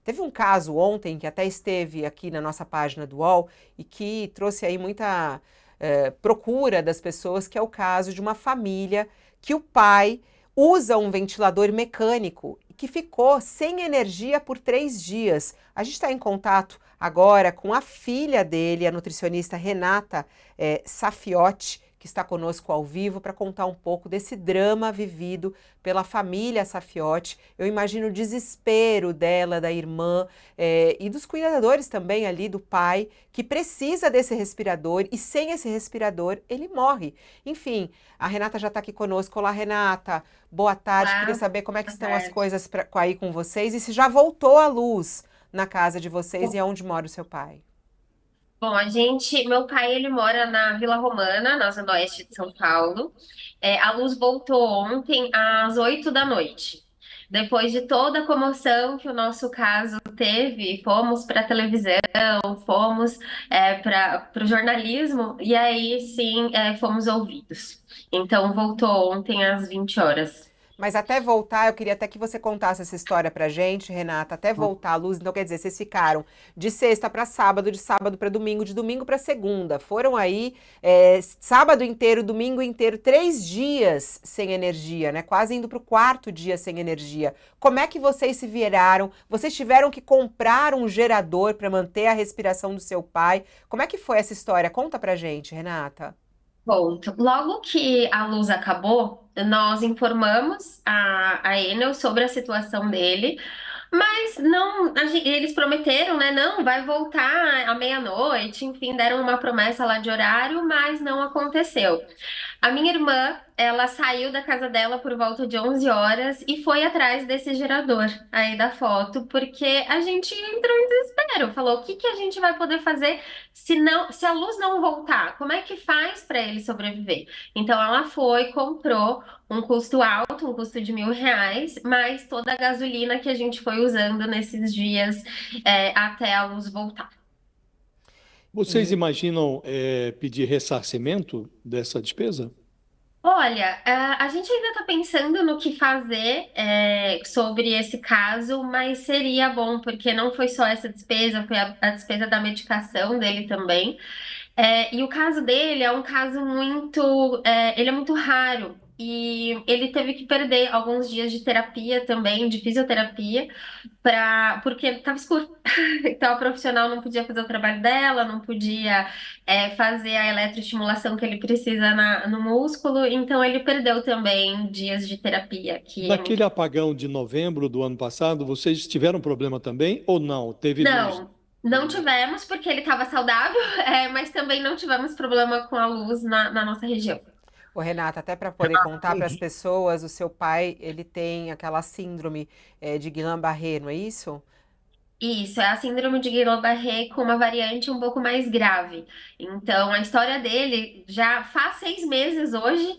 Teve um caso ontem que até esteve aqui na nossa página do UOL e que trouxe aí muita procura das pessoas, que é o caso de uma família que o pai usa um ventilador mecânico que ficou sem energia por 3 dias. A gente está em contato agora com a filha dele, a nutricionista Renata Safiotti, que está conosco ao vivo para contar um pouco desse drama vivido pela família Safiotti. Eu imagino o desespero dela, da irmã e dos cuidadores também ali, do pai, que precisa desse respirador e sem esse respirador ele morre. Enfim, a Renata já está aqui conosco. Olá, Renata. Boa tarde. Queria Olá, saber como é que boa estão as tarde. coisas aí com vocês e se já voltou a luz na casa de vocês e aonde mora o seu pai. Bom, meu pai, ele mora na Vila Romana, na zona oeste de São Paulo. A luz voltou ontem às 8 da noite. Depois de toda a comoção que o nosso caso teve, fomos para a televisão, fomos para o jornalismo e aí sim fomos ouvidos. Então voltou ontem às 20 horas. Mas até voltar, eu queria até que você contasse essa história pra gente, Renata, até voltar a luz. Então, quer dizer, vocês ficaram de sexta para sábado, de sábado para domingo, de domingo para segunda. Foram aí sábado inteiro, domingo inteiro, 3 dias sem energia, né? Quase indo pro quarto dia sem energia. Como é que vocês se viraram? Vocês tiveram que comprar um gerador para manter a respiração do seu pai? Como é que foi essa história? Conta pra gente, Renata. Ponto. Logo que a luz acabou, nós informamos a Enel sobre a situação dele, mas não, eles prometeram, né? Não, vai voltar à meia-noite, enfim, deram uma promessa lá de horário, mas não aconteceu. A minha irmã, ela saiu da casa dela por volta de 11 horas e foi atrás desse gerador aí da foto, porque a gente entrou em desespero. Falou, o que que a gente vai poder fazer se a luz não voltar? Como é que faz para ele sobreviver? Então ela foi, comprou um custo alto, um custo de R$ 1.000, mais toda a gasolina que a gente foi usando nesses dias, até a luz voltar. Vocês imaginam pedir ressarcimento dessa despesa? Olha, a gente ainda está pensando no que fazer sobre esse caso, mas seria bom, porque não foi só essa despesa, foi a despesa da medicação dele também. E o caso dele é um caso ele é muito raro. E ele teve que perder alguns dias de terapia também, de fisioterapia, porque estava escuro. Então a profissional não podia fazer o trabalho dela, não podia fazer a eletroestimulação que ele precisa no músculo, então ele perdeu também dias de terapia, que é muito. Naquele apagão de novembro do ano passado, vocês tiveram problema também ou não? Teve luz? Não, não tivemos porque ele estava saudável, mas também não tivemos problema com a luz na nossa região. Ô, Renata, até para poder contar para as pessoas, o seu pai, ele tem aquela síndrome de Guillain-Barré, não é isso? Isso, é a síndrome de Guillain-Barré com uma variante um pouco mais grave. Então, a história dele já faz 6 meses hoje,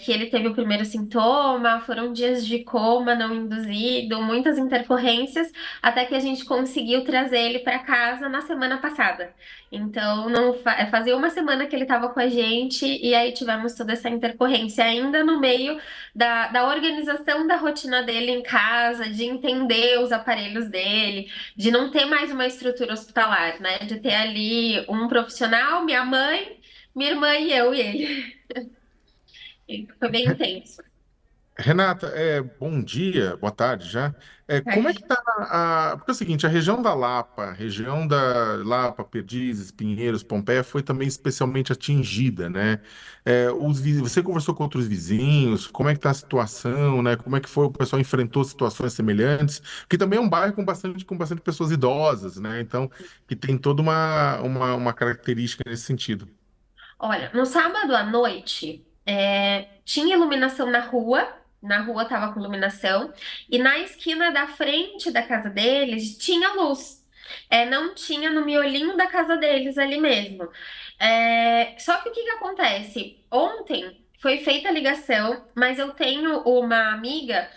que ele teve o primeiro sintoma, foram dias de coma não induzido, muitas intercorrências, até que a gente conseguiu trazer ele para casa na semana passada. Então, não fazia uma semana que ele estava com a gente, e aí tivemos toda essa intercorrência ainda no meio da organização da rotina dele em casa, de entender os aparelhos dele, de não ter mais uma estrutura hospitalar, né? De ter ali um profissional, minha mãe, minha irmã e eu e ele. E foi bem intenso. Renata, bom dia, boa tarde já. Como é que tá porque é o seguinte, a região da Lapa, região da Lapa, Perdizes, Pinheiros, Pompeia foi também especialmente atingida, né? Você conversou com outros vizinhos, como é que tá a situação, né? Como é que foi, o pessoal enfrentou situações semelhantes? Porque também é um bairro com bastante pessoas idosas, né? Então, que tem toda uma característica nesse sentido. Olha, no sábado à noite, tinha iluminação na rua tava com iluminação, e na esquina da frente da casa deles tinha luz. Não tinha no miolinho da casa deles ali mesmo. Só que o que que acontece? Ontem foi feita a ligação, mas eu tenho uma amiga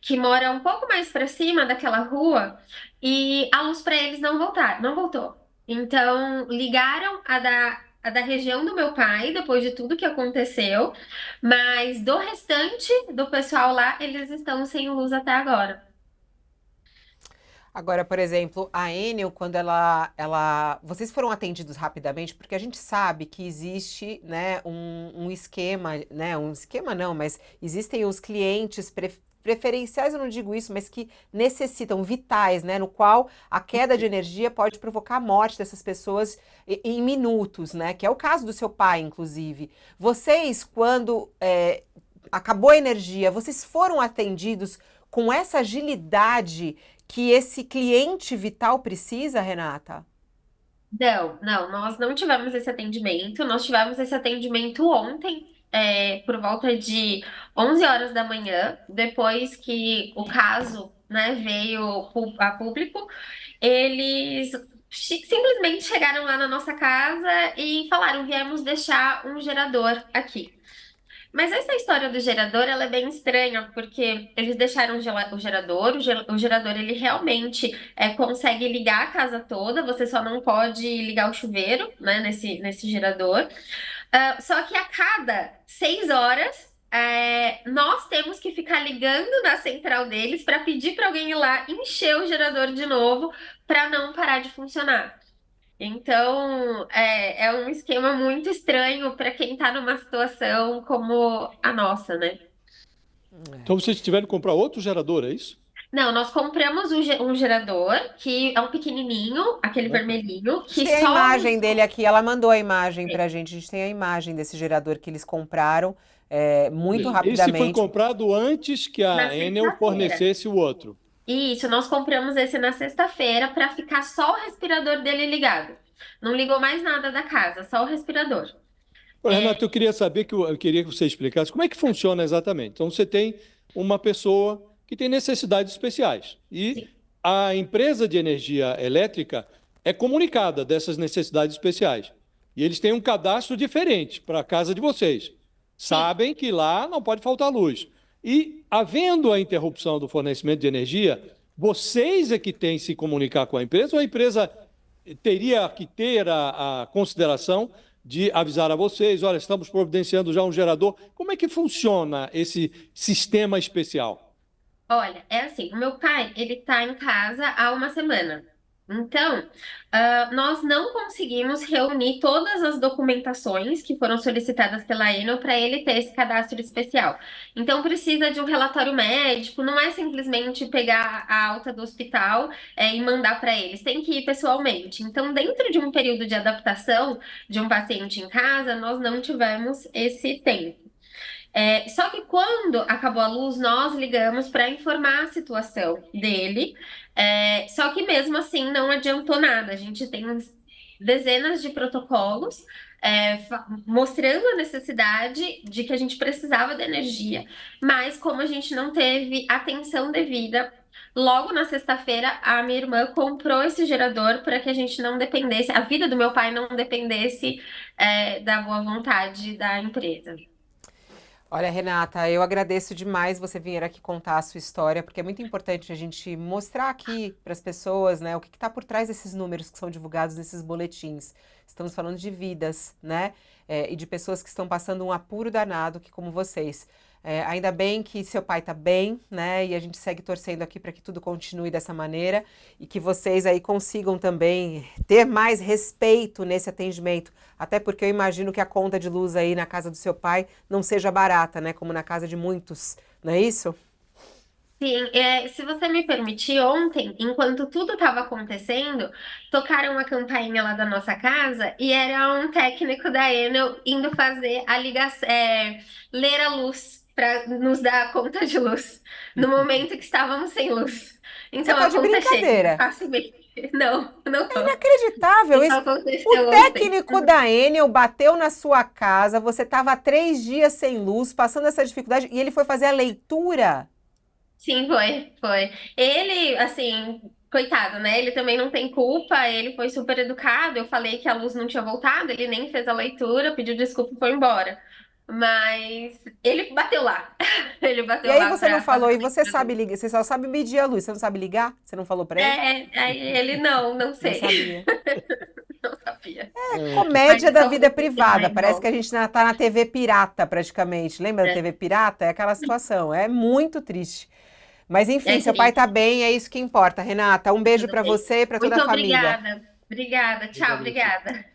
que mora um pouco mais para cima daquela rua e a luz para eles não voltou. Então ligaram a da região do meu pai, depois de tudo que aconteceu, mas do restante do pessoal lá, eles estão sem luz até agora. Agora, por exemplo, a Enel, quando vocês foram atendidos rapidamente, porque a gente sabe que existe, né, um esquema, né, um esquema não, mas existem os clientes preferenciais, eu não digo isso, mas que necessitam, vitais, né, no qual a queda de energia pode provocar a morte dessas pessoas em minutos, né, que é o caso do seu pai, inclusive. Vocês, quando acabou a energia, vocês foram atendidos com essa agilidade que esse cliente vital precisa, Renata? Não, nós não tivemos esse atendimento. Nós tivemos esse atendimento ontem, por volta de 11 horas da manhã, depois que o caso, né, veio a público. Eles simplesmente chegaram lá na nossa casa e falaram: viemos deixar um gerador aqui. Mas essa história do gerador, ela é bem estranha, porque eles deixaram o gerador, o gerador ele realmente consegue ligar a casa toda, você só não pode ligar o chuveiro, né, nesse gerador. Só que a cada 6 horas, nós temos que ficar ligando na central deles para pedir para alguém ir lá encher o gerador de novo para não parar de funcionar. Então, é um esquema muito estranho para quem está numa situação como a nossa, né? Então vocês tiveram que comprar outro gerador, é isso? Não, nós compramos um gerador que é um pequenininho, aquele Ah, tá. vermelhinho, A gente que tem a só imagem dele aqui, ela mandou a imagem pra gente. A gente tem a imagem desse gerador que eles compraram muito Esse foi rapidamente. comprado antes que na a Enel sexta-feira. fornecesse o outro. Isso, nós compramos esse na sexta-feira para ficar só o respirador dele ligado. Não ligou mais nada da casa, só o respirador. Ô, É, Renato, eu queria saber eu queria que você explicasse como é que funciona exatamente. Então você tem uma pessoa que tem necessidades especiais e sim, a empresa de energia elétrica é comunicada dessas necessidades especiais. E eles têm um cadastro diferente para a casa de vocês. sim. Sabem que lá não pode faltar luz. E, havendo a interrupção do fornecimento de energia, vocês é que têm que se comunicar com a empresa ou a empresa teria que ter a consideração de avisar a vocês, olha, estamos providenciando já um gerador. Como é que funciona esse sistema especial? Olha, é assim, o meu pai, ele tá em casa há uma semana. Então, nós não conseguimos reunir todas as documentações que foram solicitadas pela Enel para ele ter esse cadastro especial. Então, precisa de um relatório médico, não é simplesmente pegar a alta do hospital, e mandar para eles, tem que ir pessoalmente. Então, dentro de um período de adaptação de um paciente em casa, nós não tivemos esse tempo. Só que quando acabou a luz, nós ligamos para informar a situação dele. Só que mesmo assim não adiantou nada. A gente tem dezenas de protocolos, mostrando a necessidade de que a gente precisava de energia, mas como a gente não teve atenção devida, logo na sexta-feira a minha irmã comprou esse gerador para que a gente não dependesse, a vida do meu pai não dependesse, da boa vontade da empresa. Olha, Renata, eu agradeço demais você vir aqui contar a sua história, porque é muito importante a gente mostrar aqui para as pessoas, né, o que está por trás desses números que são divulgados nesses boletins. Estamos falando de vidas, né, e de pessoas que estão passando um apuro danado, que como vocês. Ainda bem que seu pai está bem, né, e a gente segue torcendo aqui para que tudo continue dessa maneira e que vocês aí consigam também ter mais respeito nesse atendimento. Até porque eu imagino que a conta de luz aí na casa do seu pai não seja barata, né? Como na casa de muitos, não é isso? Sim, se você me permitir, ontem, enquanto tudo estava acontecendo, tocaram a campainha lá da nossa casa e era um técnico da Enel indo fazer a ligação, ler a luz para nos dar a conta de luz, no momento que estávamos sem luz. Você Então tá a de conta chega, brincadeira. facilmente. Não, não É tô. inacreditável Isso isso. O aconteceu ontem. técnico da Enel bateu na sua casa, você estava há 3 dias sem luz, passando essa dificuldade, e ele foi fazer a leitura. Sim, foi. Ele, assim, coitado, né? Ele também não tem culpa, ele foi super educado. Eu falei que a luz não tinha voltado, ele nem fez a leitura, pediu desculpa e foi embora. Mas ele bateu lá. Ele E bateu aí lá você não pra fazer falou, a e você sabe leitura. ligar, você só sabe medir a luz, você não sabe ligar? Você não falou pra ele? Aí ele não Não sei, sabia. não sabia. Mas Comédia da isso vida aconteceu, né, privada. Parece que a igual. gente tá na TV pirata, praticamente. Lembra da É. TV pirata? É aquela situação. É muito triste. Mas É enfim, seu pai triste. tá bem, é isso que importa. Renata, um beijo Tudo para bem. você e para toda Muito a família. obrigada. Obrigada. Tchau, Obrigado a você. obrigada.